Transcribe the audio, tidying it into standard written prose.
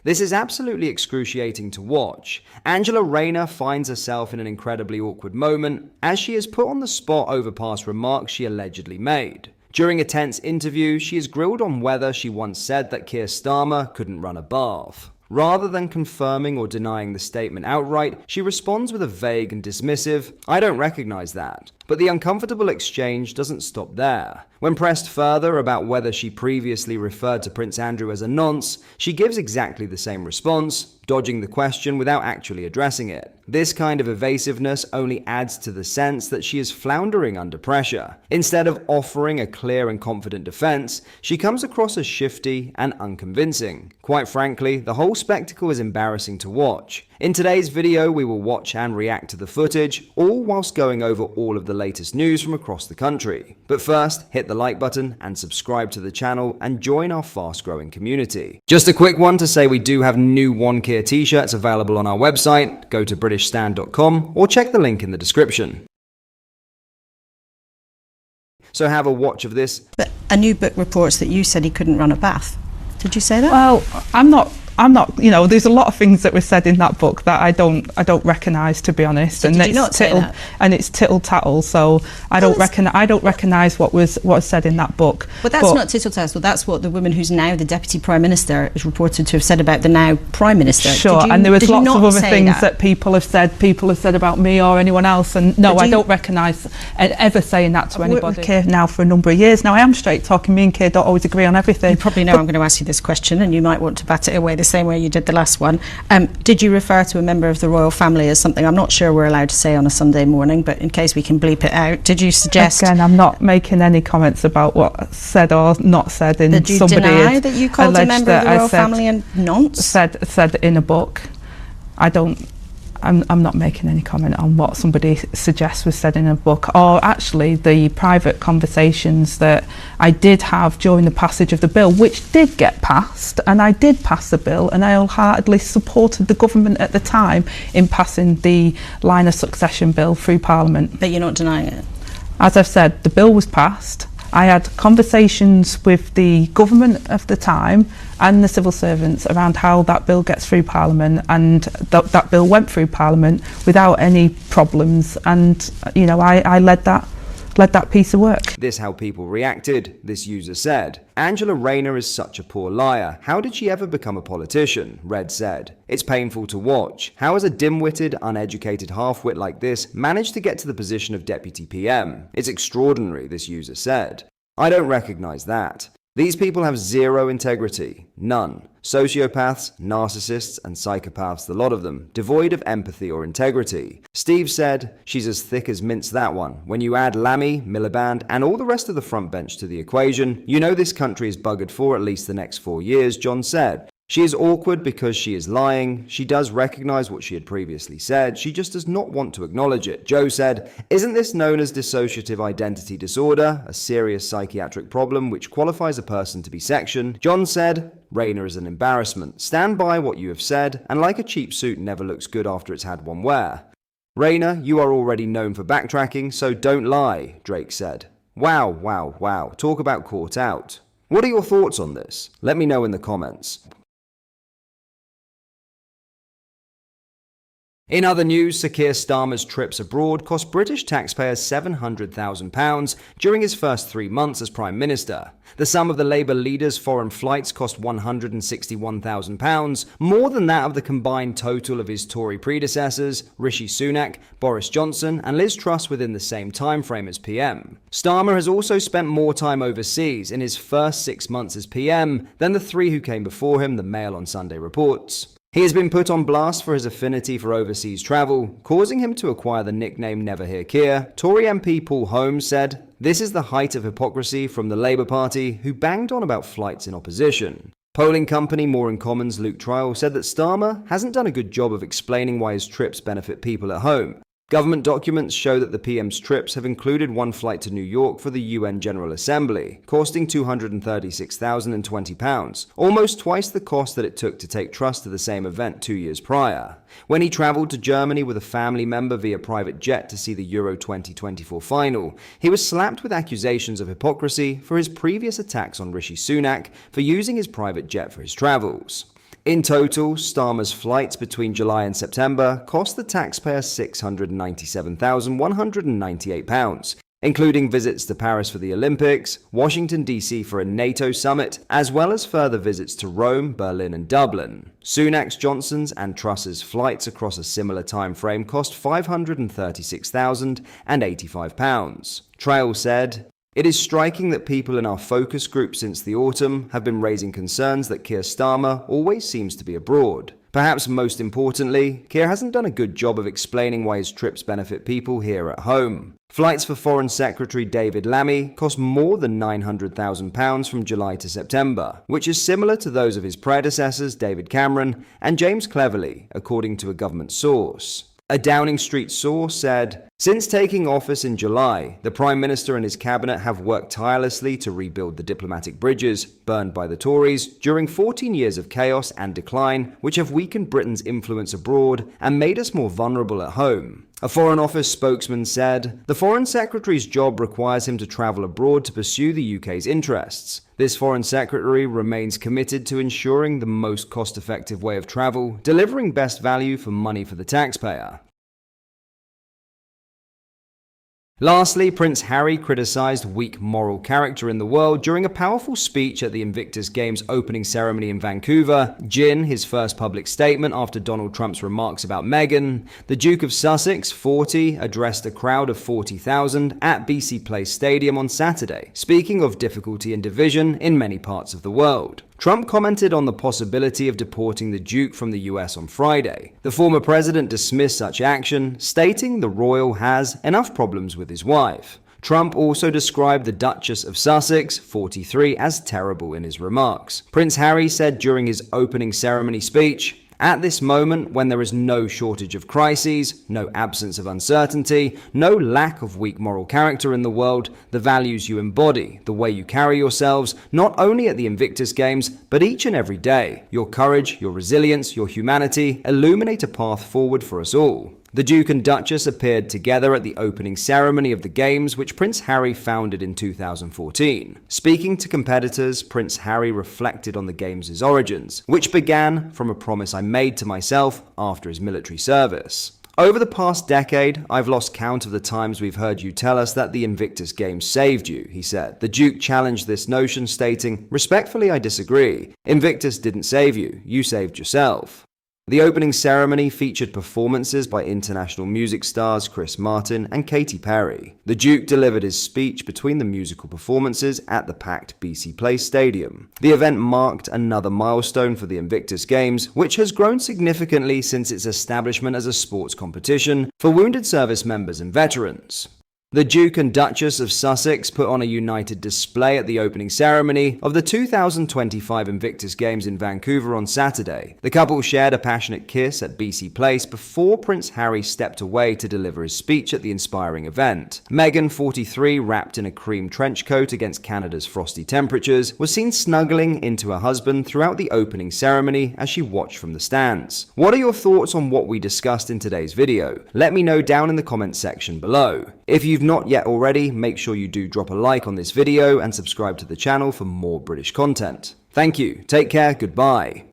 This is absolutely excruciating to watch. Angela Rayner finds herself in an incredibly awkward moment as she is put on the spot over past remarks she allegedly made. During a tense interview, she is grilled on whether she once said that Keir Starmer couldn't run a bath. Rather than confirming or denying the statement outright, she responds with a vague and dismissive, "I don't recognize that." But the uncomfortable exchange doesn't stop there. When pressed further about whether she previously referred to Prince Andrew as a nonce, she gives exactly the same response, dodging the question without actually addressing it. This kind of evasiveness only adds to the sense that she is floundering under pressure. Instead of offering a clear and confident defense, she comes across as shifty and unconvincing. Quite frankly, the whole spectacle is embarrassing to watch. In today's video, we will watch and react to the footage, all whilst going over all of the latest news from across the country. But first, hit the like button and subscribe to the channel and join our fast-growing community. Just a quick one to say we do have new One Keir t-shirts available on our website. Go to britishstand.com or check the link in the description. So have a watch of this. But a new book reports that you said he couldn't run a bath. Did you say that? Well, I'm not, there's a lot of things that were said in that book that I don't recognise, to be honest. So did you not say that? And it's tittle tattle, so I don't recognise what was said in that book. But that's not tittle tattle, that's what the woman who's now the Deputy Prime Minister is reported to have said about the now Prime Minister. Sure, and there was lots of other things that people have said about me or anyone else, and no, I don't recognise ever saying that to anybody. I've worked with Keir now for a number of years now. I am straight talking, me and Keir don't always agree on everything. You probably know I'm going to ask you this question and you might want to bat it away the same way you did the last one. Did you refer to a member of the royal family as something I'm not sure we're allowed to say on a Sunday morning, but in case we can bleep it out, did you suggest... Again, I'm not making any comments about what's said or not said in somebody... Did you deny that you called a member of the royal family a nonce? Said in a book. I'm not making any comment on what somebody suggests was said in a book, or actually the private conversations that I did have during the passage of the bill, which did get passed, and I did pass the bill, and I wholeheartedly supported the government at the time in passing the line of succession bill through Parliament. But you're not denying it? As I've said, the bill was passed. I had conversations with the government of the time and the civil servants around how that bill gets through Parliament, and that bill went through Parliament without any problems, and I led that piece of work. This how people reacted, this user said. Angela Rayner is such a poor liar. How did she ever become a politician? Red said. It's painful to watch. How has a dim-witted, uneducated half-wit like this managed to get to the position of Deputy PM? It's extraordinary, this user said. I don't recognise that. These people have zero integrity. None. Sociopaths, narcissists, and psychopaths, the lot of them, devoid of empathy or integrity. Steve said, she's as thick as mince, that one. When you add Lammy, Miliband, and all the rest of the front bench to the equation, you know this country is buggered for at least the next 4 years, John said. She is awkward because she is lying. She does recognize what she had previously said. She just does not want to acknowledge it. Joe said, isn't this known as dissociative identity disorder, a serious psychiatric problem which qualifies a person to be sectioned? John said, Rayner is an embarrassment. Stand by what you have said, and like a cheap suit never looks good after it's had one wear. Rayner, you are already known for backtracking, so don't lie, Drake said. Wow, wow, wow. Talk about caught out. What are your thoughts on this? Let me know in the comments. In other news, Sir Keir Starmer's trips abroad cost British taxpayers £700,000 during his first 3 months as Prime Minister. The sum of the Labour leader's foreign flights cost £161,000, more than that of the combined total of his Tory predecessors, Rishi Sunak, Boris Johnson and Liz Truss within the same time frame as PM. Starmer has also spent more time overseas in his first 6 months as PM than the 3 who came before him, the Mail on Sunday reports. He has been put on blast for his affinity for overseas travel, causing him to acquire the nickname Never Hear Keir. Tory MP Paul Holmes said, this is the height of hypocrisy from the Labour Party, who banged on about flights in opposition. Polling company More in Common's Luke Trial said that Starmer hasn't done a good job of explaining why his trips benefit people at home. Government documents show that the PM's trips have included one flight to New York for the UN General Assembly, costing £236,020, almost twice the cost that it took to take Truss to the same event 2 years prior. When he travelled to Germany with a family member via private jet to see the Euro 2024 final, he was slapped with accusations of hypocrisy for his previous attacks on Rishi Sunak for using his private jet for his travels. In total, Starmer's flights between July and September cost the taxpayer £697,198, including visits to Paris for the Olympics, Washington, D.C. for a NATO summit, as well as further visits to Rome, Berlin, and Dublin. Sunak's, Johnson's, and Truss's flights across a similar time frame cost £536,085. Trail said, "It is striking that people in our focus group since the autumn have been raising concerns that Keir Starmer always seems to be abroad. Perhaps most importantly, Keir hasn't done a good job of explaining why his trips benefit people here at home. Flights for Foreign Secretary David Lammy cost more than £900,000 from July to September, which is similar to those of his predecessors David Cameron and James Cleverly, according to a government source." A Downing Street source said, "Since taking office in July, the Prime Minister and his cabinet have worked tirelessly to rebuild the diplomatic bridges burned by the Tories during 14 years of chaos and decline, which have weakened Britain's influence abroad and made us more vulnerable at home." A Foreign Office spokesman said, "The Foreign Secretary's job requires him to travel abroad to pursue the UK's interests. This Foreign Secretary remains committed to ensuring the most cost-effective way of travel, delivering best value for money for the taxpayer." Lastly, Prince Harry criticised weak moral character in the world during a powerful speech at the Invictus Games opening ceremony in Vancouver. His first public statement after Donald Trump's remarks about Meghan. The Duke of Sussex, 40, addressed a crowd of 40,000 at BC Place Stadium on Saturday, speaking of difficulty and division in many parts of the world. Trump commented on the possibility of deporting the Duke from the US on Friday. The former president dismissed such action, stating the royal has enough problems with his wife. Trump also described the Duchess of Sussex, 43, as terrible in his remarks. Prince Harry said during his opening ceremony speech, "At this moment, when there is no shortage of crises, no absence of uncertainty, no lack of weak moral character in the world, the values you embody, the way you carry yourselves, not only at the Invictus Games, but each and every day, your courage, your resilience, your humanity, illuminate a path forward for us all." The Duke and Duchess appeared together at the opening ceremony of the Games, which Prince Harry founded in 2014. Speaking to competitors, Prince Harry reflected on the Games' origins, which began from a promise I made to myself after his military service. "Over the past decade, I've lost count of the times we've heard you tell us that the Invictus Games saved you," he said. The Duke challenged this notion, stating, "Respectfully, I disagree. Invictus didn't save you. You saved yourself." The opening ceremony featured performances by international music stars Chris Martin and Katy Perry. The Duke delivered his speech between the musical performances at the packed BC Place Stadium. The event marked another milestone for the Invictus Games, which has grown significantly since its establishment as a sports competition for wounded service members and veterans. The Duke and Duchess of Sussex put on a united display at the opening ceremony of the 2025 Invictus Games in Vancouver on Saturday. The couple shared a passionate kiss at BC Place before Prince Harry stepped away to deliver his speech at the inspiring event. Meghan, 43, wrapped in a cream trench coat against Canada's frosty temperatures, was seen snuggling into her husband throughout the opening ceremony as she watched from the stands. What are your thoughts on what we discussed in today's video? Let me know down in the comments section below. If you've not yet already, make sure you do drop a like on this video and subscribe to the channel for more British content. Thank you, take care, goodbye.